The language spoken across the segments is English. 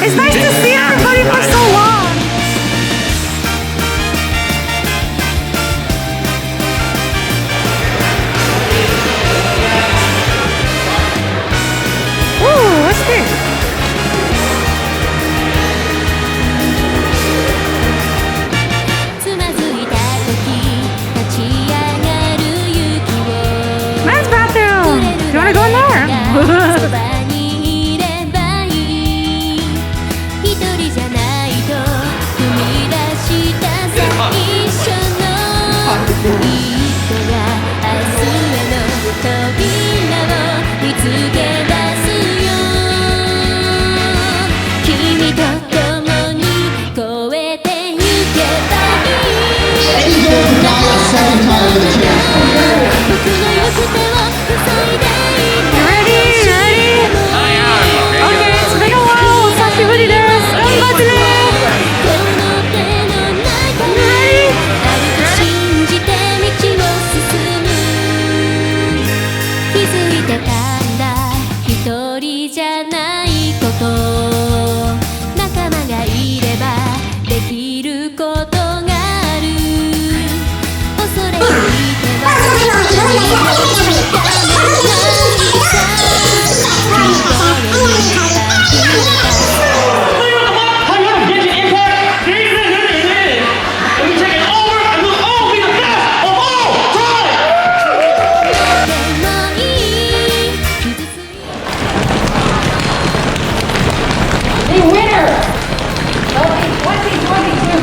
It's nice to see everybody for so long. Ooh, what's this? Men's bathroom. You want to go in there?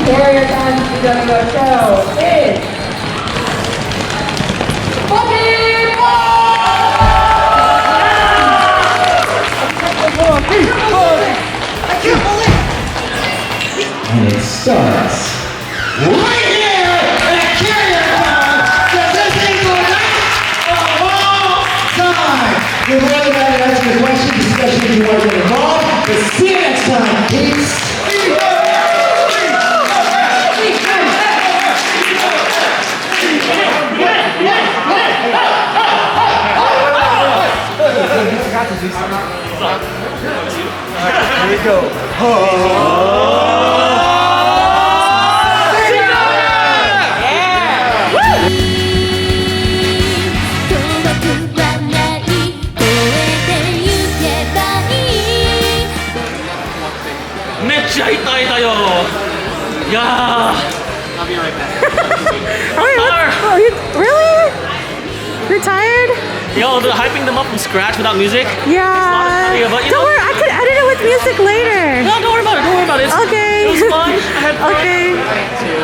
CarrierCon show is and it starts right here at CarrierCon, the single night of all time. We're really glad to answer your questions, especially if you want to get involved. But see you next time. Peace. Here we go. I'll be right back. Are you really? You're tired? Yo, they're hyping them up from scratch without music. Yeah. But, don't worry, I could edit it with music later. No, don't worry about it. Don't worry about it. Okay. It was fun. I had fun. Okay.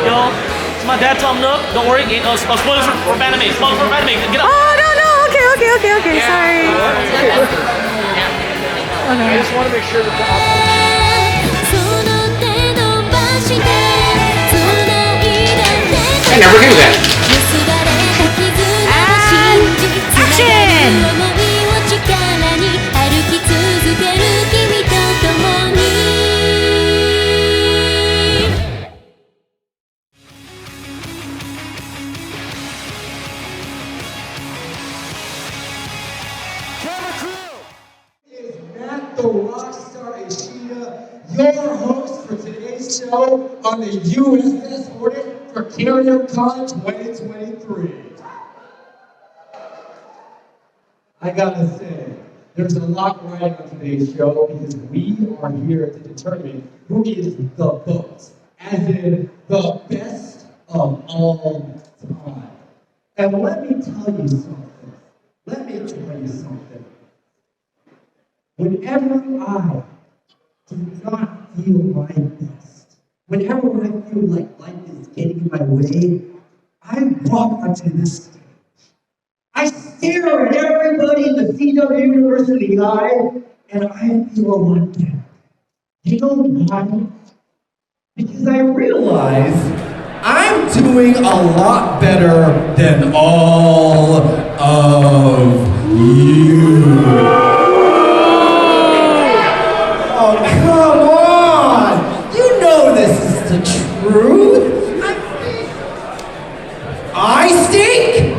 Yo, it's my dad, Tom Nook. Don't worry. Spoilers for Fanime. Spoilers for Fanime. Get up. Oh, no. Okay. Yeah. Sorry. I just want to make sure that the I never knew that. And action! is Matt the Rockstar Ishida, your host for today's show on the USS Hornet for CarrierCon 2023. I gotta say, there's a lot riding on today's show because we are here to determine who is the best, as in the best of all time. And let me tell you something. Whenever I do not feel my best, whenever I feel like life is getting in my way, I walk onto this stage. I stare at everybody in the CW universe in the eye, and I feel a lot better. You know why? Because I realize I'm doing a lot better than all of you. Oh, come on! You know this is the truth. I stink!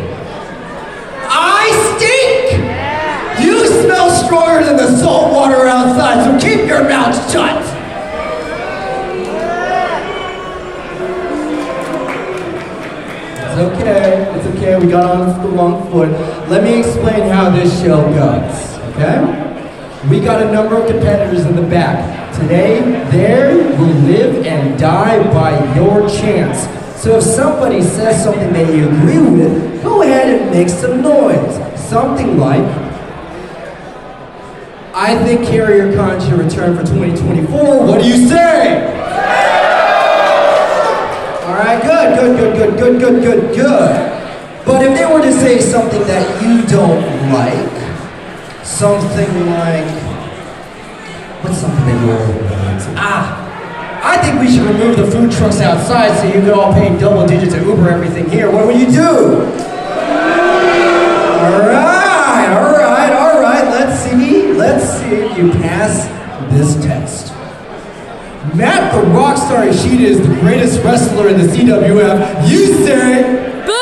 I stink! You smell stronger than the salt water we got on the wrong foot. Let me explain how this show goes, okay? We got a number of competitors in the back. Today, they will live and die by your chance. So if somebody says something that you agree with, go ahead and make some noise. Something like, I think CarrierCon should return for 2024. What do you say? All right, good. But if they were to say something that you don't like, something like, what's something that you don't like? I think we should remove the food trucks outside so you can all pay double digits and Uber everything here. What would you do? All right. Let's see if you pass this test. Matt the Rockstar Ishida is the greatest wrestler in the CWF. You say... Boo!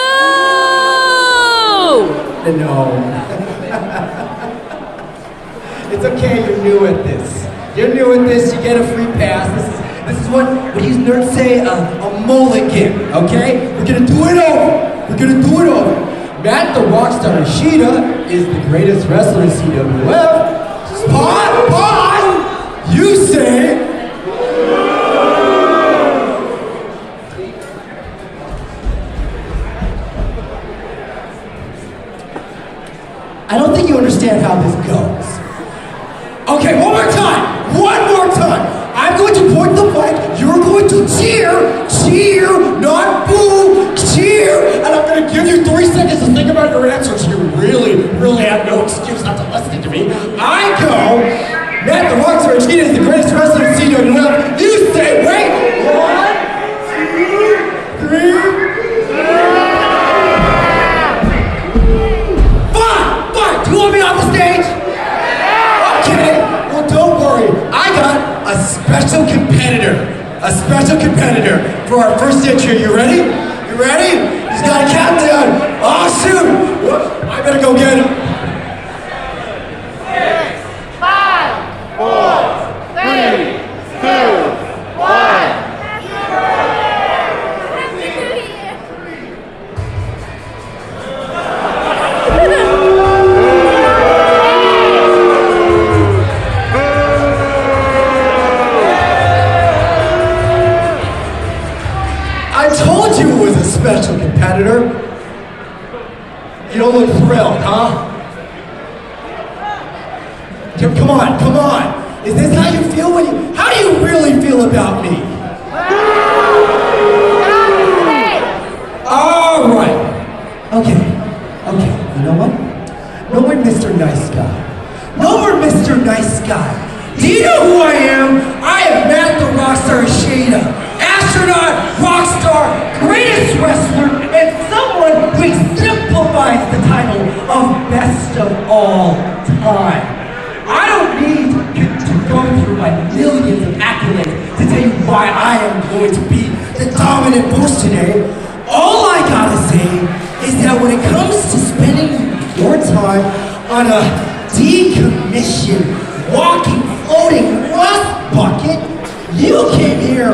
No. It's okay, you're new at this. You get a free pass. This is what these nerds say, a mulligan, okay? We're gonna do it over. Matt the Rockstar Ishida is the greatest wrestler in CWF. Pause! You say... I don't think you understand how this goes. Okay, one more time. I'm going to point the mic, you're going to cheer, not boo, cheer, and I'm going to give you 3 seconds to think about your answers. You really have no excuse not to listen to me. I go, Matt the Rockstar Ishida is the greatest wrestler in CWF. You say, wait, 1, 2, 3. Fine, do you want me off the stage? Okay, well don't worry, I got a special competitor for our first entry. You ready? He's got a countdown. Oh shoot! I better go get him. 5, 4, 3, 2, 1. I told you it was a special competitor. You don't look thrilled, huh? Come on. Is this how you feel how do you really feel about me? All right. Okay. You know what? No more Mr. Nice Guy. Do you know who I am? I am Matt the Rockstar Ishida, astronaut, rockstar, greatest wrestler, and someone who exemplifies the title of best of all time. I don't need to go through my millions of accolades to tell you why I am going to be the dominant force today. All I gotta say is that when it comes to spending your time on a decommissioned, walking, floating rust bucket, you came here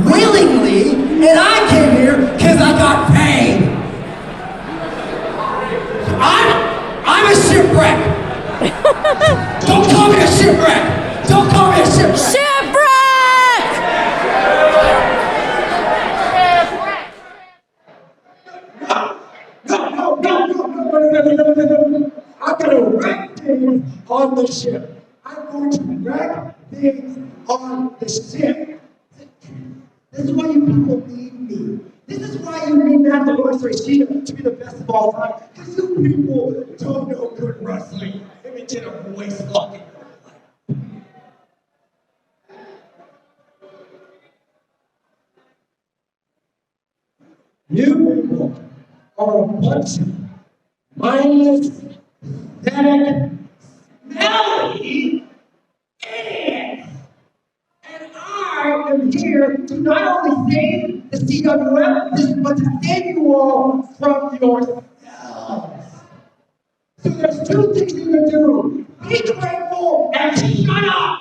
willingly, and I came here because I got paid. I'm a shipwreck. Don't call me a shipwreck. Shipwreck! No. I'm gonna wreck things on the ship. I'm going to wreck things on the ship. This is why you people need me. This is why you need Matt the Rockstar Ishida to be the best of all time. Because you people don't know good wrestling. Let me get a voice lock in your life. You people are a bunch of mindless, pathetic, smelly idiots. And I am here to not only save the CWF, but to save you all from yourselves. So there's 2 things you can do. Be grateful and shut up.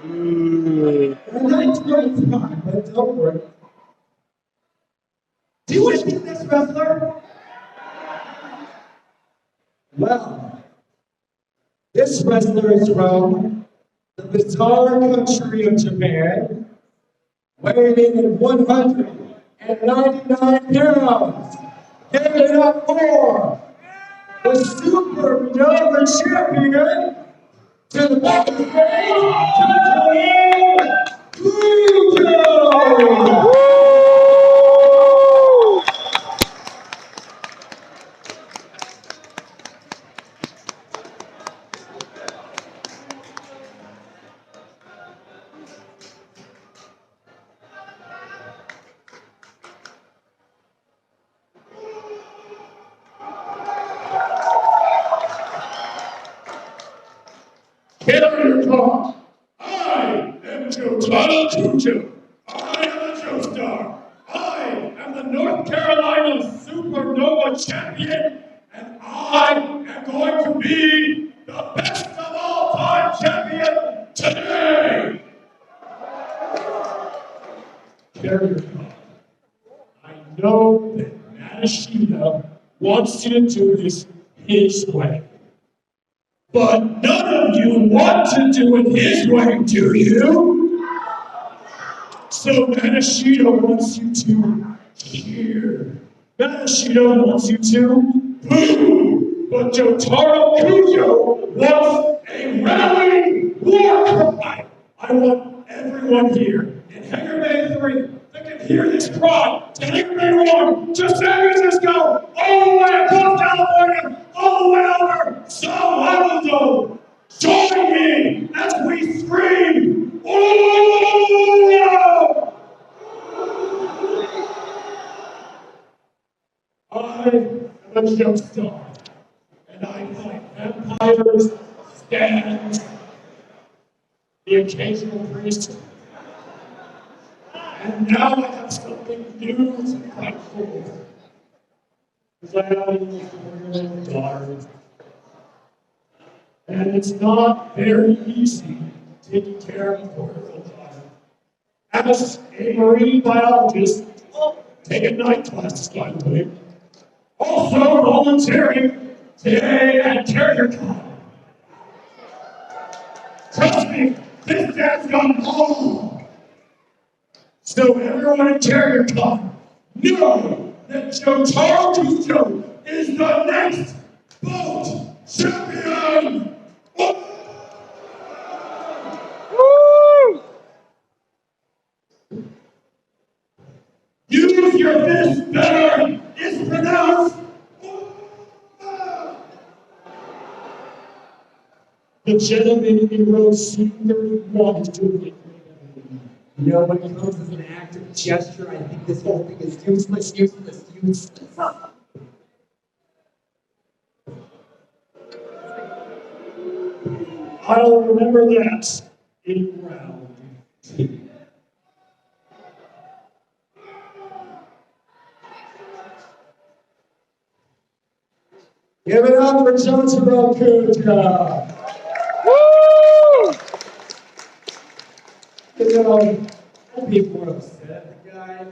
And that's great time, but don't worry. Well, this wrestler is from the bizarre country of Japan, weighing in at 199 pounds. Give it up for the Super Nova Champion to the back of the stage, Kujo! CarrierCon. I am Jotaro Kujo. I am a Joestar. I am the North Carolina Supernova Champion, and I am going to be the best of all time champion today. CarrierCon. I know that Matashita wants you to do this his way. But none of you want to do it his way, do you? So Matashita wants you to cheer. Matashita wants you to boo. But Jotaro Kujo wants a rally war cry. I want everyone here in Hangar Bay 3 that can hear this cry to Hangar Bay 1 to San Francisco, all the way across California, all the way over Sao Paulo. Join me as we scream, "Oh!" I am a Joestar, and I fight vampires, stands, the occasional priest, and now I have something new to fight for. Because I have a 4-year-old daughter. And it's not very easy taking care of a 4-year-old daughter. As a marine biologist, taking night classes, by the way, also volunteering today at CarrierCon. Trust me, this dad's gone home. So everyone at CarrierCon, know that Jotaro Kujo is the next boat champion! Use your fist better! It's pronounced the gentleman in row C31 is doing it. You know, when it comes as an act of gesture, I think this whole thing is useless. I'll remember that in round 2. Give it up for Jotaro Kujo! You know, I'd be more upset at the guy,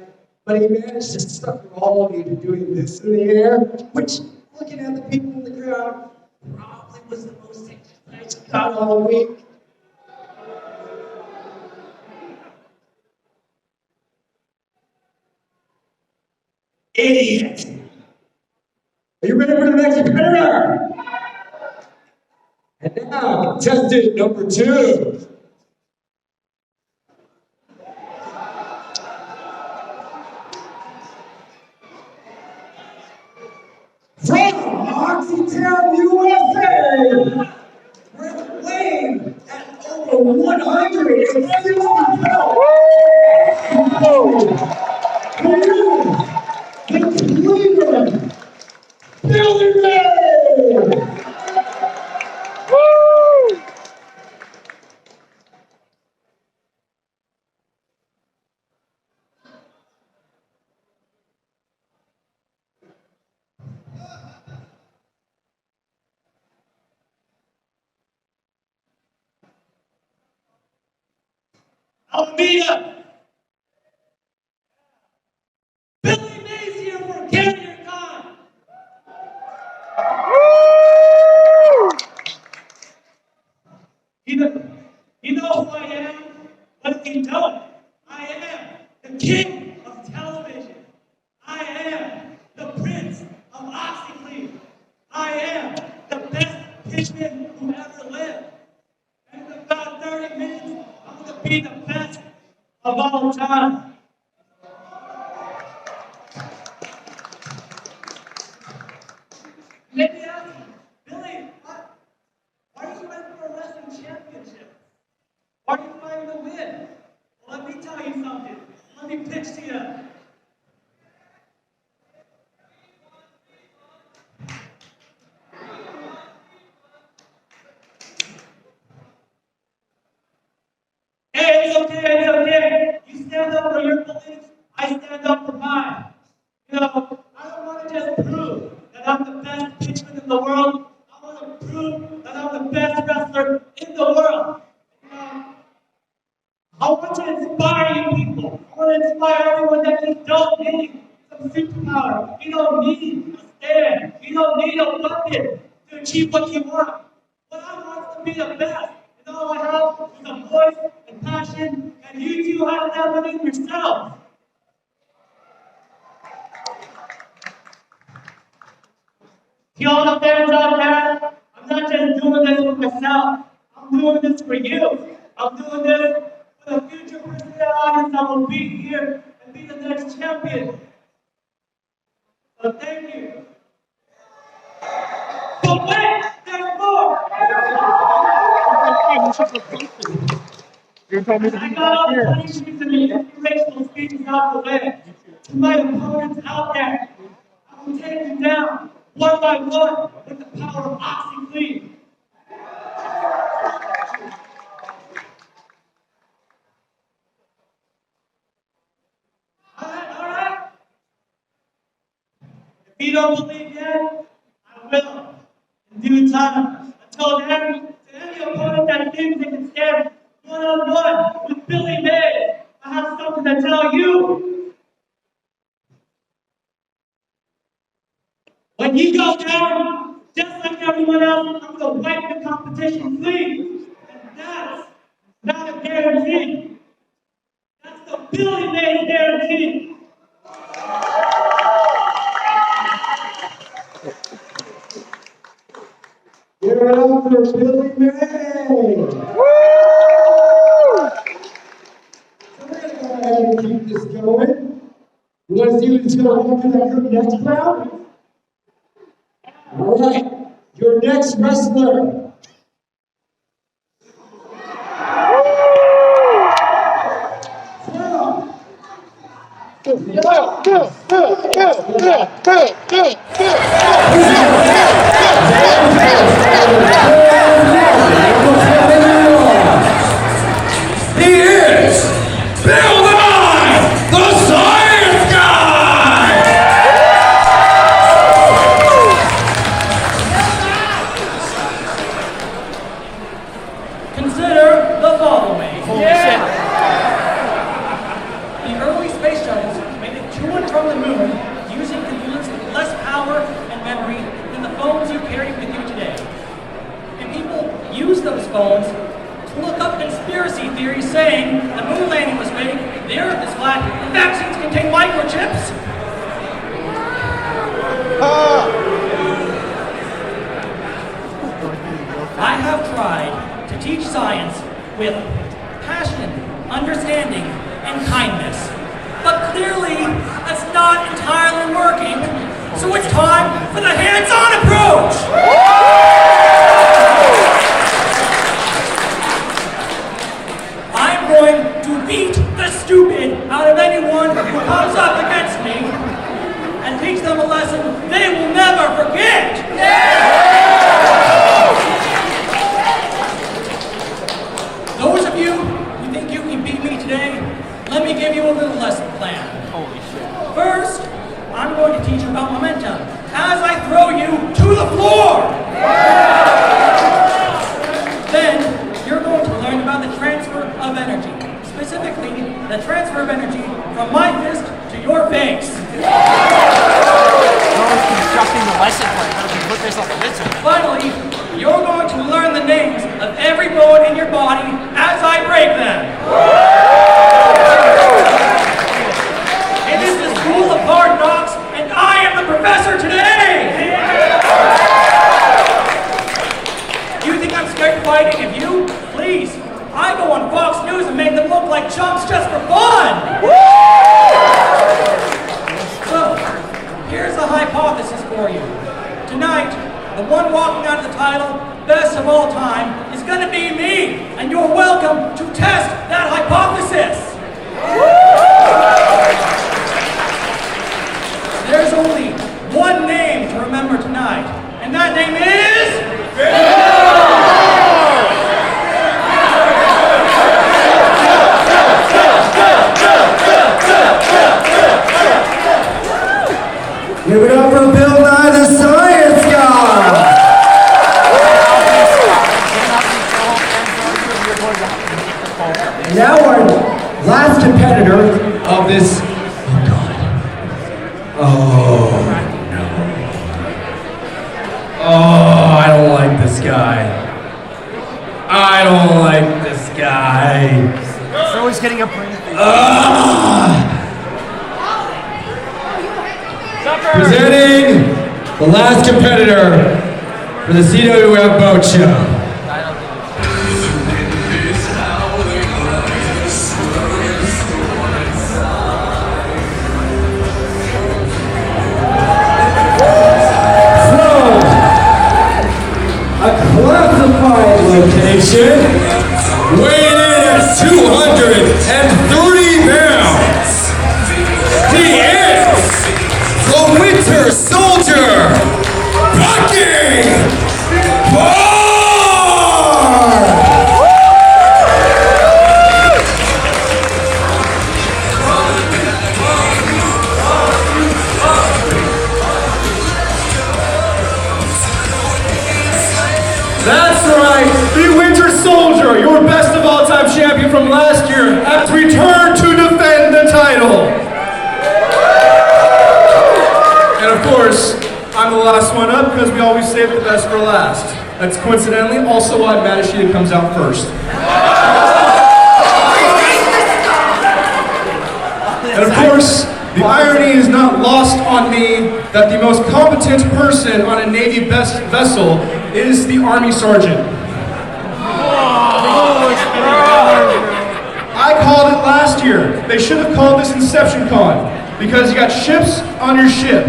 but he managed to sucker all of you to doing this in the air, which, looking at the people in the crowd, probably was the most exercise you got all week. Idiot! Are you ready for the next competitor? And now, contestant number 2. From Oxytown, USA, weighing at over 160 pounds. The Cleveland Billy Ray! Almeida! Billy Mays here for CarrierCon! pitchman who ever lived. And in about 30 minutes, I'm going to be the best of all time. Maybe ask him, Billy, why are you fighting for a wrestling championship? Why are you fighting to win? Well, let me tell you something. Let me pitch to you. Hey, it's okay, it's okay. You stand up for your beliefs, I stand up for mine. You know, I don't want to just prove that I'm the best pitchman in the world. I want to prove that I'm the best wrestler in the world. You know, I want to inspire you people. I want to inspire everyone that you don't need some superpower. You don't need a stand. You don't need a weapon to achieve what you want. What I want is to be the best. And all I have is a voice and passion, and you two have that within yourselves. To all the fans out there, I'm not just doing this for myself. I'm doing this for you. I'm doing this for the future personalities that will be here and be the next champion. So thank you. But wait, there's more! You told me to I be got all back the here. punishments and the inspirational speeches out of the way. To my opponents out there, I will take you down one by one with the power of OxyClean. All right. If you don't believe yet, I will in due time. Until then, to any opponent that thinks they can stand one-on-one with Billy Mays, I have something to tell you. When you go down, just like everyone else, I'm going to wipe the competition clean. And that's not a guarantee. That's the Billy Mays guarantee. Give it up for Billy May! Woo! So we're gonna go ahead and keep this going. You want to see who's gonna walk through that curtain next round? All right, your next wrestler. He is Bill Nye, the Science Guy! Consider the following. Holy shit. The early space shuttles made it to and from the moon using computers with less power and memory than the phones you carry with you today. And people use those phones to look up conspiracy theories saying the moon landing was fake, the earth is flat, and vaccines contain microchips. I have tried to teach science with passion, understanding, and kindness. But clearly, that's not entirely working, so it's time for the hands-on approach! I'm going to beat the stupid out of anyone who comes up against me and teach them a lesson they will never forget! Those of you who think you can beat me today, let me give you a little lesson plan. Holy shit. First, I'm going to teach you about momentum as I throw you to the floor. Then, you're going to learn about the transfer of energy. Specifically, the transfer of energy from my fist to your face. No one's constructing the lesson plan. How do you put this on the list? Finally, you're going to learn the names of every bone in your body as I break them. It is the School of Hard Knocks, and I am the professor today! title, best of all time, is gonna be me, and you're welcome to test that hypothesis. There's only one name to remember tonight, and that name is... Give it up for Bill Nye, the Science Guy! And now our last competitor of this... Oh, no. Oh, I don't like this guy. I don't like this guy. He's always getting a brain. Presenting the last competitor for the CWF Boat Show. From a classified location, weighing in at 230 pounds. He is the Winter Soldier, Bucky Barr! That's right, the Winter Soldier, your best of all time champion from last year, has returned to defend the title. And of course, I'm the last one up because we always save the best for last. That's coincidentally also why Madashita comes out first. And of course, the irony is not lost on me that the most competent person on a Navy vessel is the Army Sergeant. I called it last year. They should have called this Inception Con because you got ships on your ship.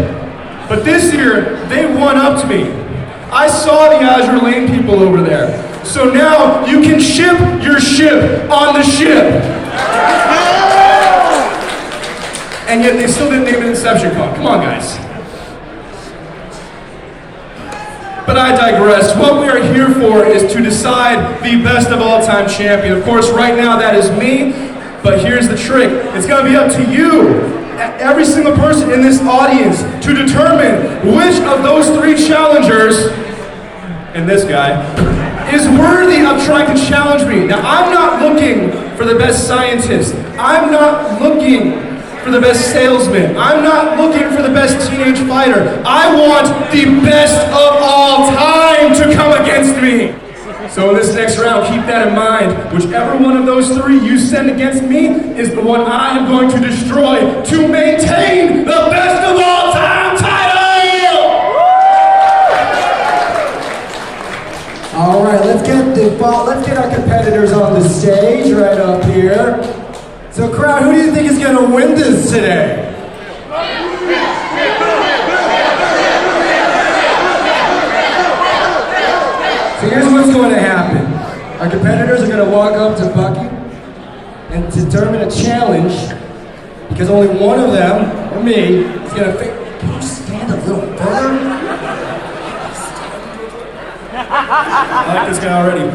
But this year, they one-upped me. I saw the Azure Lane people over there. So now you can ship your ship on the ship. And yet they still didn't name it Inception Con. Come on, guys. But I digress. What we are here for is to decide the best of all time champion. Of course, right now that is me, but here's the trick. It's gonna be up to you, every single person in this audience, to determine which of those three challengers, and this guy, is worthy of trying to challenge me. Now, I'm not looking for the best scientist. I'm not looking for the best salesman. I'm not looking for the best teenage fighter. I want the best of all time to come against me. So in this next round, keep that in mind. Whichever one of those three you send against me is the one I am going to destroy to maintain the best of all time title! All right, let's get our competitors on the stage right up here. So crowd, who do you think is going to win this today? So here's what's going to happen. Our competitors are going to walk up to Bucky and determine a challenge, because only one of them, or me, is going to Can you stand a little further? I like this guy already.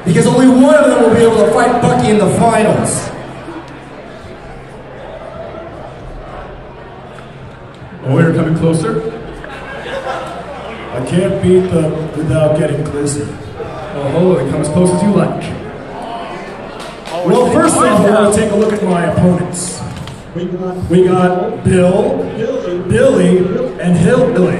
Because only one of them will be able to fight Bucky in the finals. Oh, we're coming closer? I can't beat them without getting closer. Oh, come as close as you like. Well, first off, we're going to take a look at my opponents. We got Bill, Billy, and Hillbilly.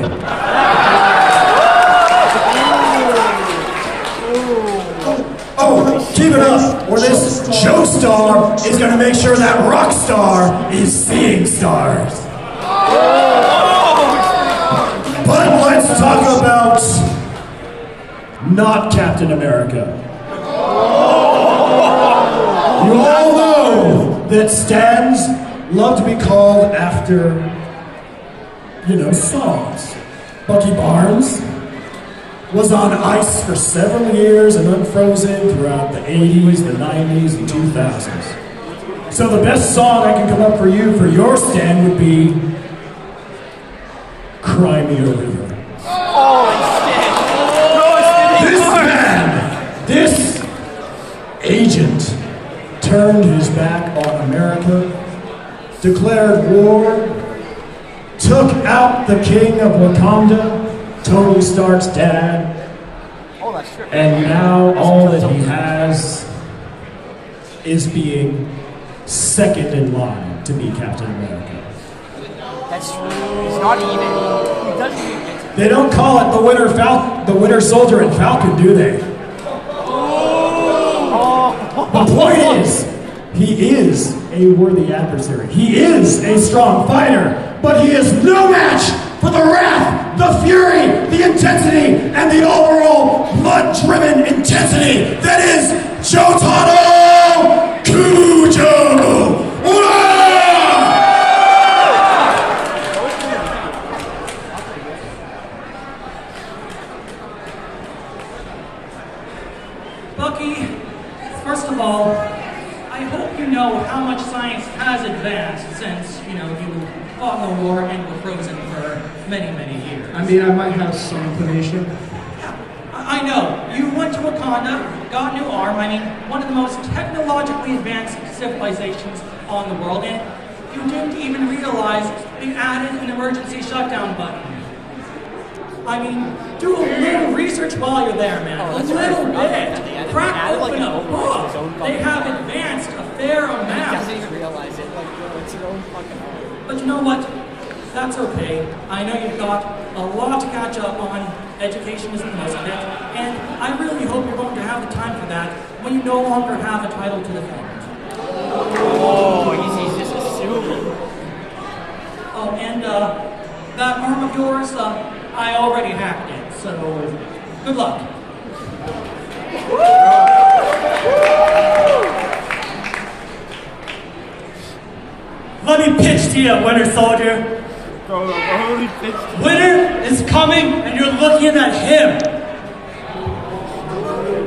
Oh, keep it up, or this Joe Star is going to make sure that Rock Star is seeing stars. But let's talk about not Captain America. You all know that stands love to be called after, songs. Bucky Barnes, was on ice for several years and unfrozen throughout the 80s, the 90s, and 2000s. So the best song I can come up for you for your stand would be Cry Me a River. This man, this agent, turned his back on America, declared war, took out the king of Wakanda, Tony Stark's dad, and now all that he has is being second in line to be Captain America. That's true. It's not even. He doesn't even get to. They don't call it the Winter Soldier and Falcon, do they? The point is, he is a worthy adversary. He is a strong fighter, but he is no match for the wrath, the fury, the intensity, and the overall blood-driven intensity that is Jotaro Kujo! Bucky, first of all, I hope you know how much science has advanced since, you fought in the war and were frozen for many, many years. I mean, I might have some information. I know. You went to Wakanda, got a new arm. I mean, one of the most technologically advanced civilizations on the world, and you didn't even realize they added an emergency shutdown button. I mean, do a little research while you're there, man. A little bit. Crack open a book. They have advanced a fair amount. He doesn't even realize it. It's your own fucking arm. But you know what? That's okay. I know you've got a lot to catch up on. Education is the most of it. And I really hope you're going to have the time for that when you no longer have a title to defend. Oh, he's just assuming. Oh, and that arm of yours, I already hacked it, so good luck. Let me pitch to you, Winter Soldier. Winter is coming, and you're looking at him.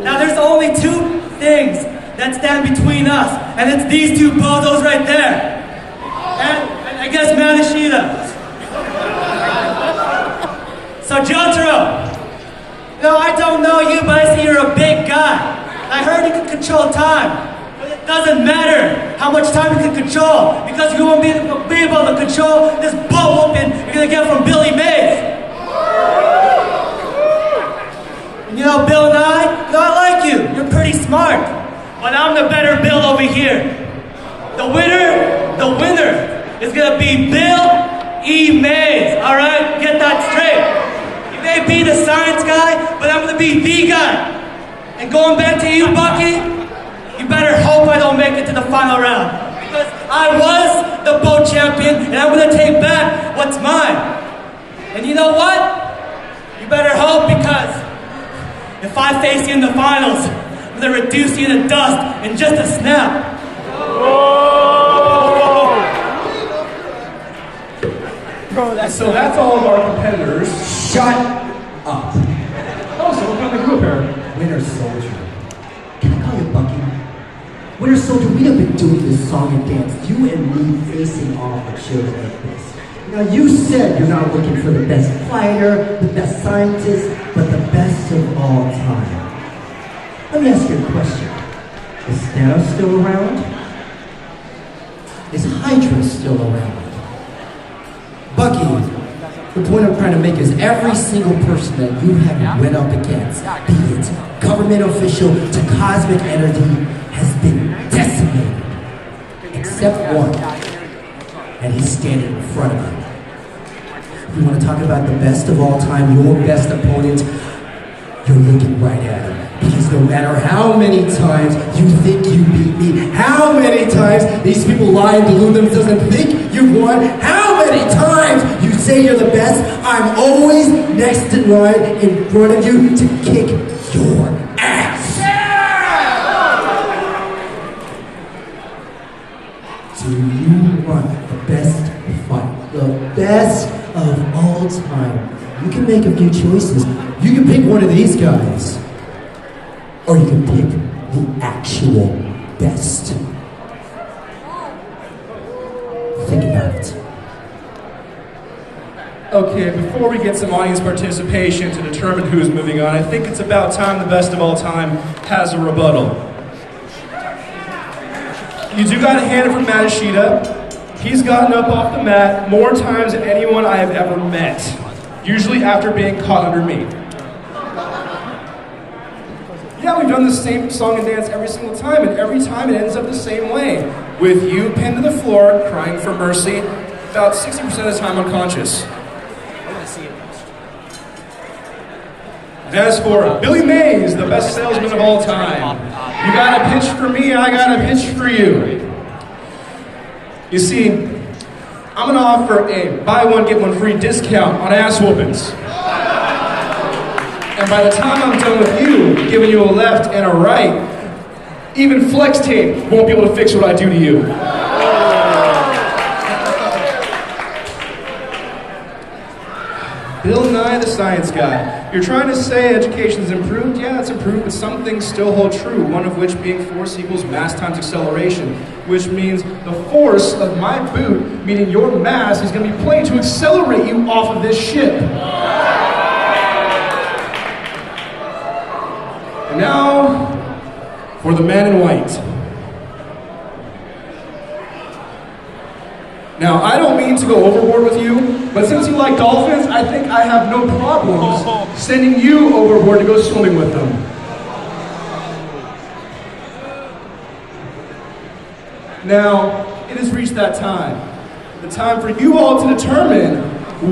Now, there's only two things that stand between us, and it's these two bozos right there. And I guess Manishita. So, Jotaro, no, I don't know you, but I see you're a big guy. I heard you can control time. But it doesn't matter how much time you can control, because you won't be able to control this butt whooping you're going to get from Billy Mays. And you know, Bill and I like you. You're pretty smart. But I'm the better Bill over here. The winner is going to be Bill E. Mays. All right? Get that straight. You may be the science guy, but I'm going to be the guy. And going back to you, Bucky, you better hope I don't make it to the final round. Because I was the boat champion, and I'm going to take back what's mine. And you know what? You better hope, because if I face you in the finals, I'm going to reduce you to dust in just a snap. Bro, so that's all of our competitors. Shut up. Oh, so what kind of group here? Winter Soldier. Can I call you Bucky? Winter Soldier, we have been doing this song and dance, you and me facing off at shows like this. Now, you said you're not looking for the best fighter, the best scientist, but the best of all time. Let me ask you a question. Is Thanos still around? Is Hydra still around? Bucky, the point I'm trying to make is every single person that you have went up against, be it government official to cosmic entity, has been decimated. Except one. And he's standing in front of you. If you want to talk about the best of all time, your best opponent, you're looking right at him. Because no matter how many times you think you beat me, how many times these people lie and delude themselves and think you won, how many times you say you're the best, I'm always next in line in front of you to kick your ass. Do you want the best fight, the best of all time? You can make a few choices. You can pick one of these guys, or you can pick the actual best. Think about it. Okay, before we get some audience participation to determine who's moving on, I think it's about time the best of all time has a rebuttal. You do got a hand from Matashita. He's gotten up off the mat more times than anyone I have ever met, usually after being caught under me. Yeah, we've done the same song and dance every single time, and every time it ends up the same way, with you pinned to the floor, crying for mercy, about 60% of the time unconscious. As for Billy Mays, the best salesman of all time, you got a pitch for me, I got a pitch for you. You see, I'm gonna offer a buy one, get one free discount on ass whoopings. And by the time I'm done with you, giving you a left and a right, even flex tape won't be able to fix what I do to you. Bill Nye the Science Guy. You're trying to say education's improved? Yeah, it's improved, but some things still hold true, one of which being force equals mass times acceleration, which means the force of my boot, meaning your mass, is going to be playing to accelerate you off of this ship. And now, for the man in white. Now, I don't mean to go overboard with you, but since you like dolphins, I think I have no problems sending you overboard to go swimming with them. Now, it has reached that time. The time for you all to determine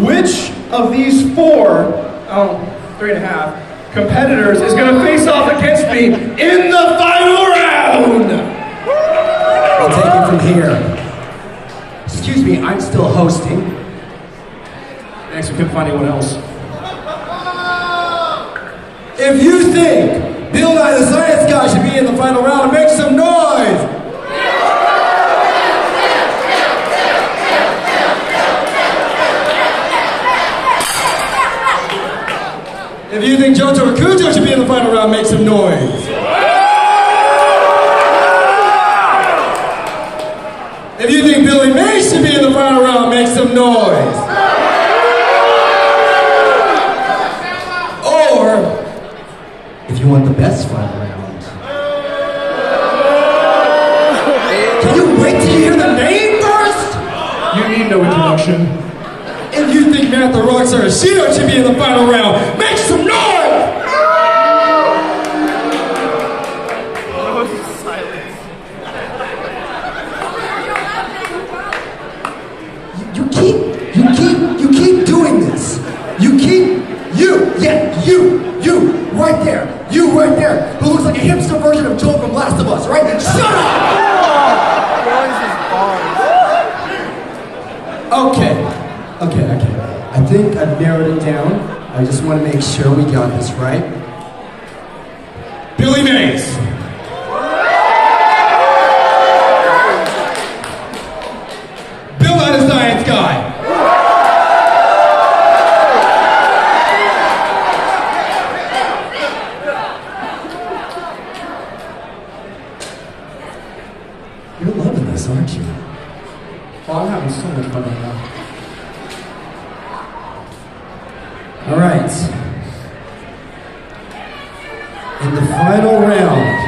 which of these 3.5 competitors is going to face off against me in the final round! I'll take it from here. Excuse me, I'm still hosting. Thanks, we couldn't find anyone else. If you think Bill Nye the Science Guy should be in the final round, make some noise! If you think Johto Rakujo should be in the final round, make some noise. If you think Billy Mays should be in the final round, make some noise. Or, If you want the best final round, can you wait till you hear the name first? You need no introduction. If you think Matt the Rockstar Shido should be in the final round, make some noise! You keep doing this. You right there, who looks like a hipster version of Joel from Last of Us, right? Shut up! Okay. I think I've narrowed it down. I just want to make sure we got this right. Billy Mays. Bill Nye the Science Guy. You're loving this, aren't you? Oh, I'm having so much fun right now. all right. In the final round,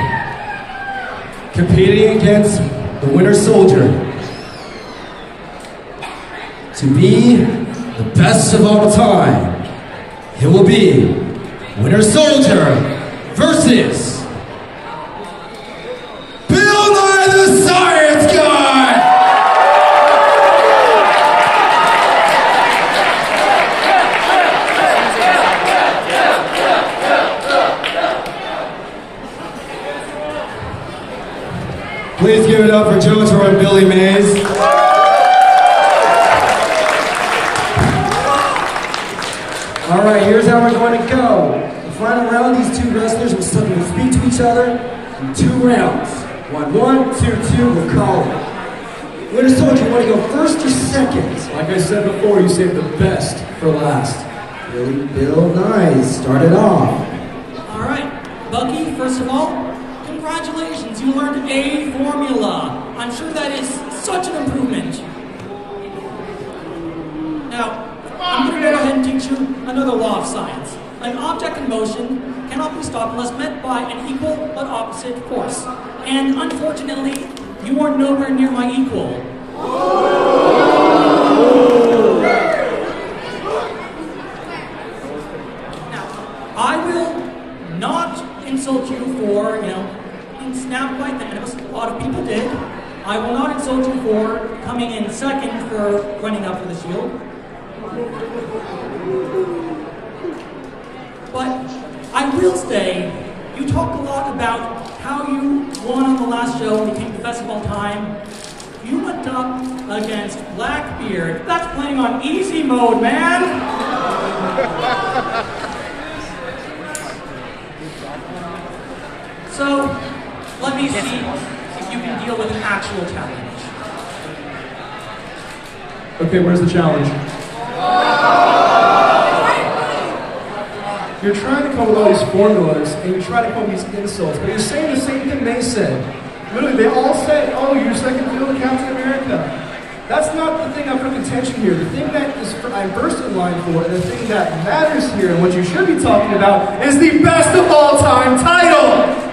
competing against the Winter Soldier, to be the best of all time, it will be Winter Soldier versus Bill Nye the Science Guy! Please give it up for Jotaro and Billy Mays. All right, here's how we're going to go. The final round, these two wrestlers will suddenly speak to each other in 2 rounds. 1, 2, we'll call it. Winter Soldier, you want to go first or second? Like I said before, you saved the best for last. Bill Nye, start it off. All right, Bucky, first of all, congratulations, you learned a formula. I'm sure that is such an improvement. Now, I'm going to go ahead and teach you another law of science. An object in motion cannot be stopped unless met by an equal but opposite force. And unfortunately, you are nowhere near my equal. Now, I will not insult you for, being snapped by Thanos. A lot of people did. I will not insult you for coming in second for running up for the shield. But I will say, you talked a lot about how you won on the last show and became the best of all time. You went up against Blackbeard. That's playing on easy mode, man! So, let me see if you can deal with an actual challenge. Okay, where's the challenge? You're trying to come up with all these formulas, and you're trying to come up with these insults, but you're saying the same thing they said. Literally, they all said, oh, you're second fiddle to Captain America. That's not the thing up for contention here. The thing that I burst in line for, and the thing that matters here, and what you should be talking about, is the best of all time title!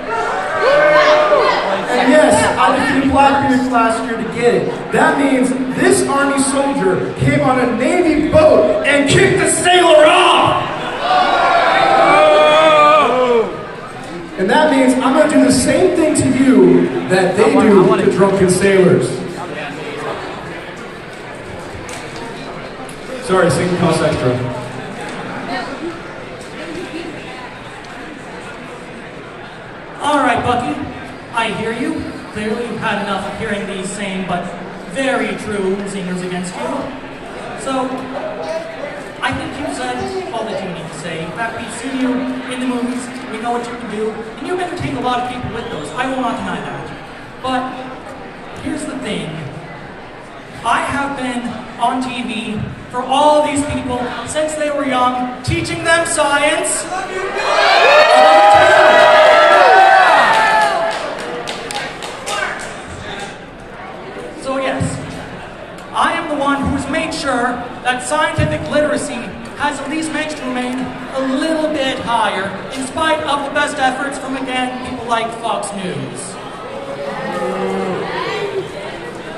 And yes, I defeated Blackbeard last year to get it. That means this Army soldier came on a Navy boat and kicked a sailor off! And that means I'm going to do the same thing to you that they do to drunken sailors. Sorry, singing costs extra. All right, Bucky, I hear you. Clearly you've had enough of hearing these same but very true zingers against you. So, I think you've said all that you need to say. In fact, we've seen you in the movies, we know what you can do, and you've entertained a lot of people with those. I will not deny that. But here's the thing. I have been on TV for all these people since they were young, teaching them science. So yes, I am the one who's made sure that scientific literacy has at least managed to remain a little bit higher, in spite of the best efforts from, again, people like Fox News.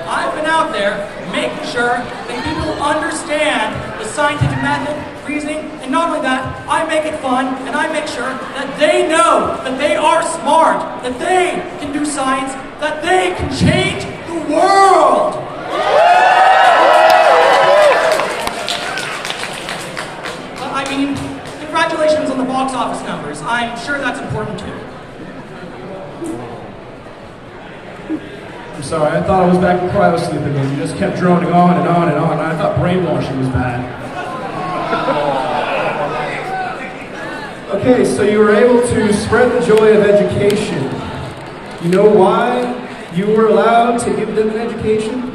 I've been out there making sure that people understand the scientific method, reasoning, and not only that, I make it fun, and I make sure that they know that they are smart, that they can do science, that they can change the world! I mean, congratulations on the box office numbers. I'm sure that's important too. I'm sorry, I thought I was back in cryosleep again. You just kept droning on and on and on, and I thought brainwashing was bad. Okay, so you were able to spread the joy of education. You know why you were allowed to give them an education?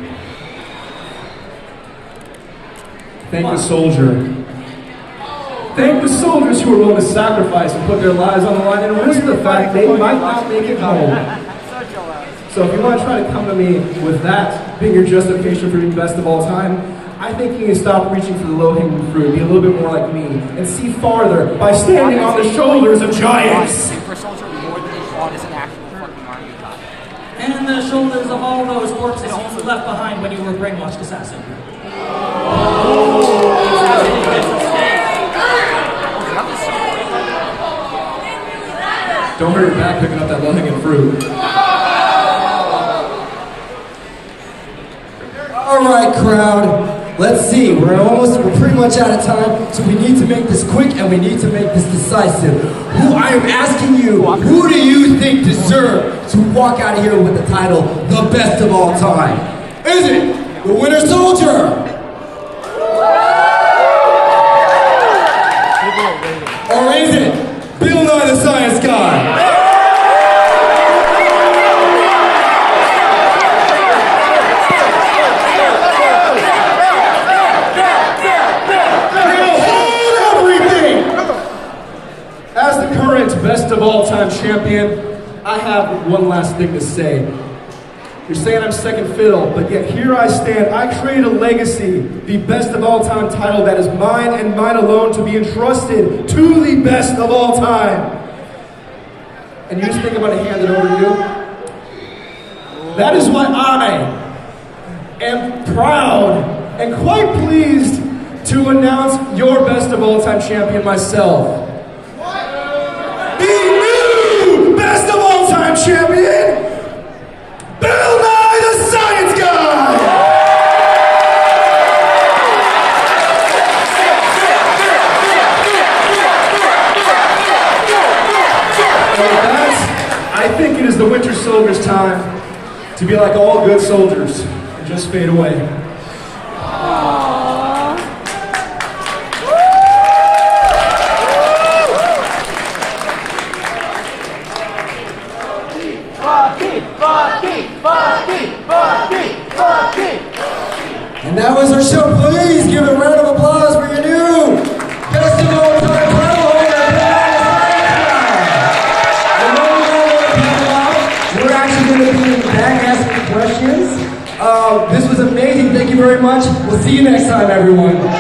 Thank the soldier. Thank the soldiers who were willing to sacrifice and put their lives on the line and risk the fact they might not make it home. So if you want to try to come to me with that being your justification for being best of all time, I think you can stop reaching for the low-hanging fruit, be a little bit more like me, and see farther by standing on the shoulders of giants. And the shoulders of all those corpses you left behind when you were a brainwashed assassin. Don't hurt your back picking up that low-hanging fruit. All right, crowd. Let's see. We're pretty much out of time, so we need to make this quick and we need to make this decisive. I am asking you, who do you think deserves to walk out of here with the title, the best of all time? Is it the Winter Soldier? Or is it Bill Nye the Science Guy? Hold everybody! tournament's best of all time champion, I have one last thing to say. You're saying I'm second fiddle, but yet here I stand. I created a legacy, the best of all time title that is mine and mine alone to be entrusted to the best of all time. And you just think I'm going to hand it over to you? That is why I am proud and quite pleased to announce your best of all time champion myself. The new best of all time champion, Bill Nye the Science Guy! And with that, I think it is the Winter Soldier's time to be like all good soldiers and just fade away. And that was our show. Please give a round of applause for your new best of all time title holder, We're actually going to be back asking questions. This was amazing. Thank you very much. We'll see you next time, everyone.